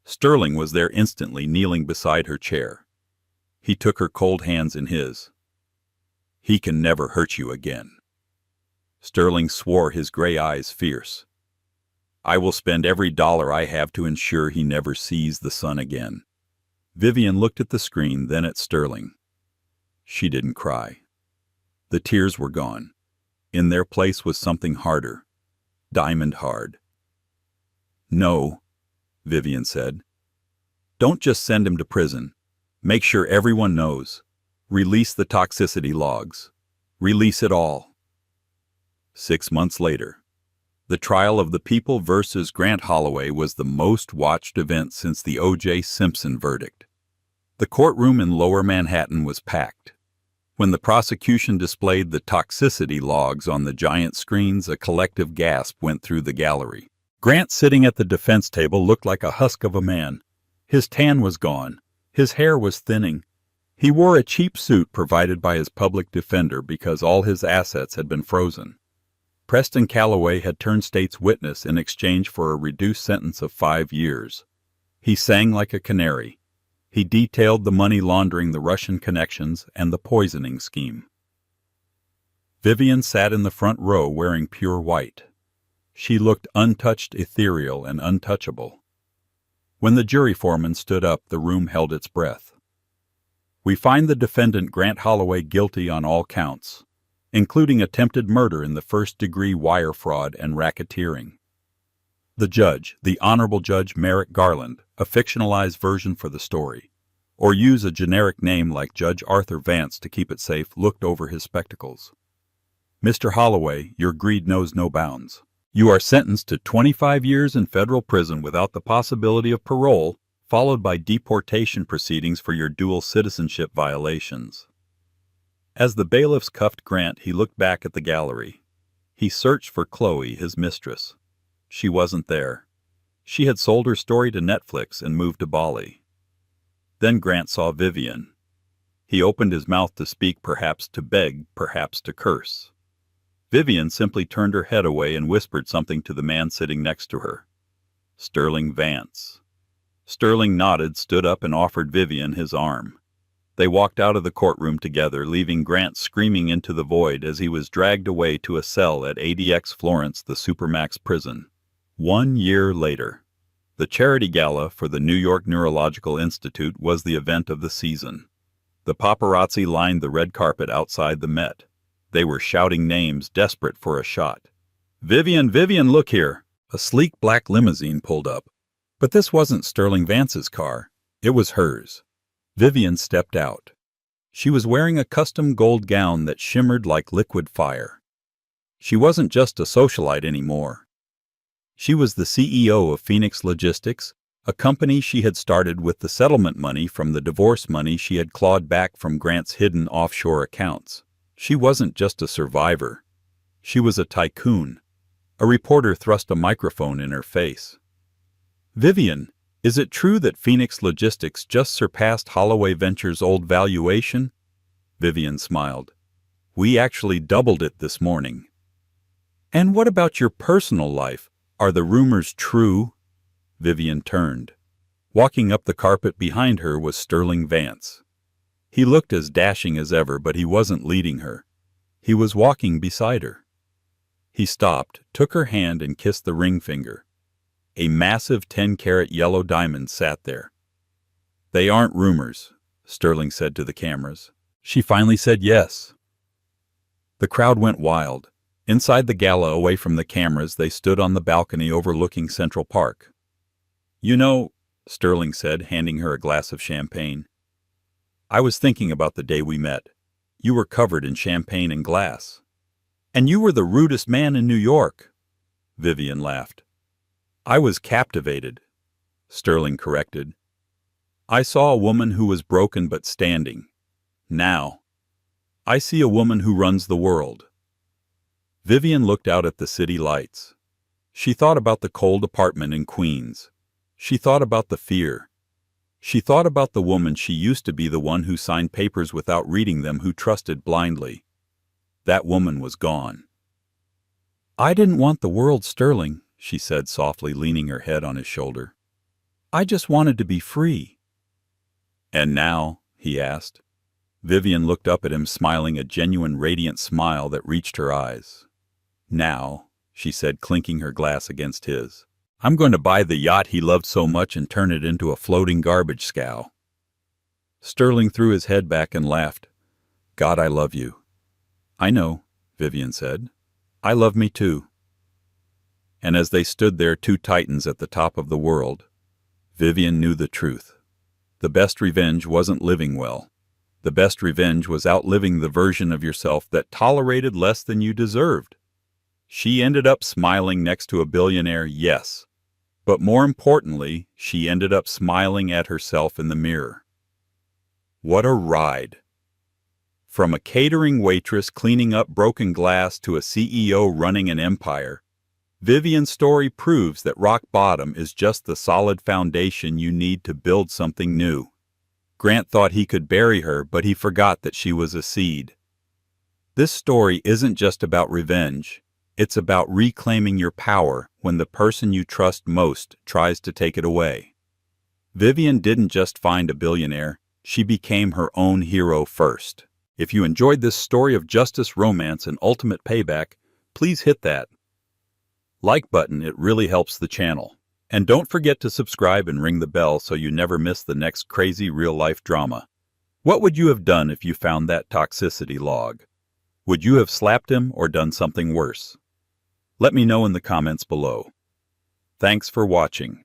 Sterling was there instantly, kneeling beside her chair. He took her cold hands in his. "He can never hurt you again." Sterling swore, his gray eyes fierce. "I will spend every dollar I have to ensure he never sees the sun again." Vivian looked at the screen, then at Sterling. She didn't cry. The tears were gone. In their place was something harder, diamond hard. "No," Vivian said. "Don't just send him to prison. Make sure everyone knows. Release the toxicity logs. Release it all." 6 months later. The trial of the people versus Grant Holloway was the most watched event since the O.J. Simpson verdict. The courtroom in Lower Manhattan was packed. When the prosecution displayed the toxicity logs on the giant screens, a collective gasp went through the gallery. Grant, sitting at the defense table, looked like a husk of a man. His tan was gone. His hair was thinning. He wore a cheap suit provided by his public defender because all his assets had been frozen. Preston Calloway had turned state's witness in exchange for a reduced sentence of 5 years. He sang like a canary. He detailed the money laundering, the Russian connections, and the poisoning scheme. Vivian sat in the front row wearing pure white. She looked untouched, ethereal, and untouchable. When the jury foreman stood up, the room held its breath. We find the defendant Grant Holloway guilty on all counts, including attempted murder in the first-degree wire fraud and racketeering. The judge, the Honorable Judge Merrick Garland, a fictionalized version for the story, or use a generic name like Judge Arthur Vance to keep it safe, looked over his spectacles. Mr. Holloway, your greed knows no bounds. You are sentenced to 25 years in federal prison without the possibility of parole, followed by deportation proceedings for your dual citizenship violations. As the bailiffs cuffed Grant, he looked back at the gallery. He searched for Chloe, his mistress. She wasn't there. She had sold her story to Netflix and moved to Bali. Then Grant saw Vivian. He opened his mouth to speak, perhaps to beg, perhaps to curse. Vivian simply turned her head away and whispered something to the man sitting next to her. Sterling Vance. Sterling nodded, stood up, and offered Vivian his arm. They walked out of the courtroom together, leaving Grant screaming into the void as he was dragged away to a cell at ADX Florence, the Supermax prison. 1 year later, the charity gala for the New York Neurological Institute was the event of the season. The paparazzi lined the red carpet outside the Met. They were shouting names, desperate for a shot. "Vivian, Vivian, look here!" A sleek black limousine pulled up. But this wasn't Sterling Vance's car. It was hers. Vivian stepped out. She was wearing a custom gold gown that shimmered like liquid fire. She wasn't just a socialite anymore. She was the CEO of Phoenix Logistics, a company she had started with the settlement money from the divorce money she had clawed back from Grant's hidden offshore accounts. She wasn't just a survivor. She was a tycoon. A reporter thrust a microphone in her face. "Vivian, is it true that Phoenix Logistics just surpassed Holloway Ventures' old valuation?" Vivian smiled. "We actually doubled it this morning." "And what about your personal life? Are the rumors true?" Vivian turned. Walking up the carpet behind her was Sterling Vance. He looked as dashing as ever, but he wasn't leading her. He was walking beside her. He stopped, took her hand, and kissed the ring finger. A massive 10-carat yellow diamond sat there. "They aren't rumors," Sterling said to the cameras. She finally said yes. The crowd went wild. Inside the gala, away from the cameras, they stood on the balcony overlooking Central Park. "You know," Sterling said, handing her a glass of champagne, "I was thinking about the day we met. You were covered in champagne and glass. And you were the rudest man in New York." Vivian laughed. "I was captivated," Sterling corrected. "I saw a woman who was broken but standing. Now, I see a woman who runs the world." Vivian looked out at the city lights. She thought about the cold apartment in Queens. She thought about the fear. She thought about the woman she used to be, the one who signed papers without reading them, who trusted blindly. That woman was gone. "I didn't want the world, Sterling," she said softly, leaning her head on his shoulder. "I just wanted to be free." "And now?" he asked. Vivian looked up at him, smiling, a genuine, radiant smile that reached her eyes. "Now," she said, clinking her glass against his, "I'm going to buy the yacht he loved so much and turn it into a floating garbage scow." Sterling threw his head back and laughed. "God, I love you." "I know," Vivian said. "I love me too." And as they stood there, two titans at the top of the world, Vivian knew the truth. The best revenge wasn't living well. The best revenge was outliving the version of yourself that tolerated less than you deserved. She ended up smiling next to a billionaire, yes. But more importantly, she ended up smiling at herself in the mirror. What a ride! From a catering waitress cleaning up broken glass to a CEO running an empire, Vivian's story proves that rock bottom is just the solid foundation you need to build something new. Grant thought he could bury her, but he forgot that she was a seed. This story isn't just about revenge. It's about reclaiming your power when the person you trust most tries to take it away. Vivian didn't just find a billionaire, she became her own hero first. If you enjoyed this story of justice, romance, and ultimate payback, please hit that like button, it really helps the channel. And don't forget to subscribe and ring the bell so you never miss the next crazy real-life drama. What would you have done if you found that toxicity log? Would you have slapped him or done something worse? Let me know in the comments below. Thanks for watching.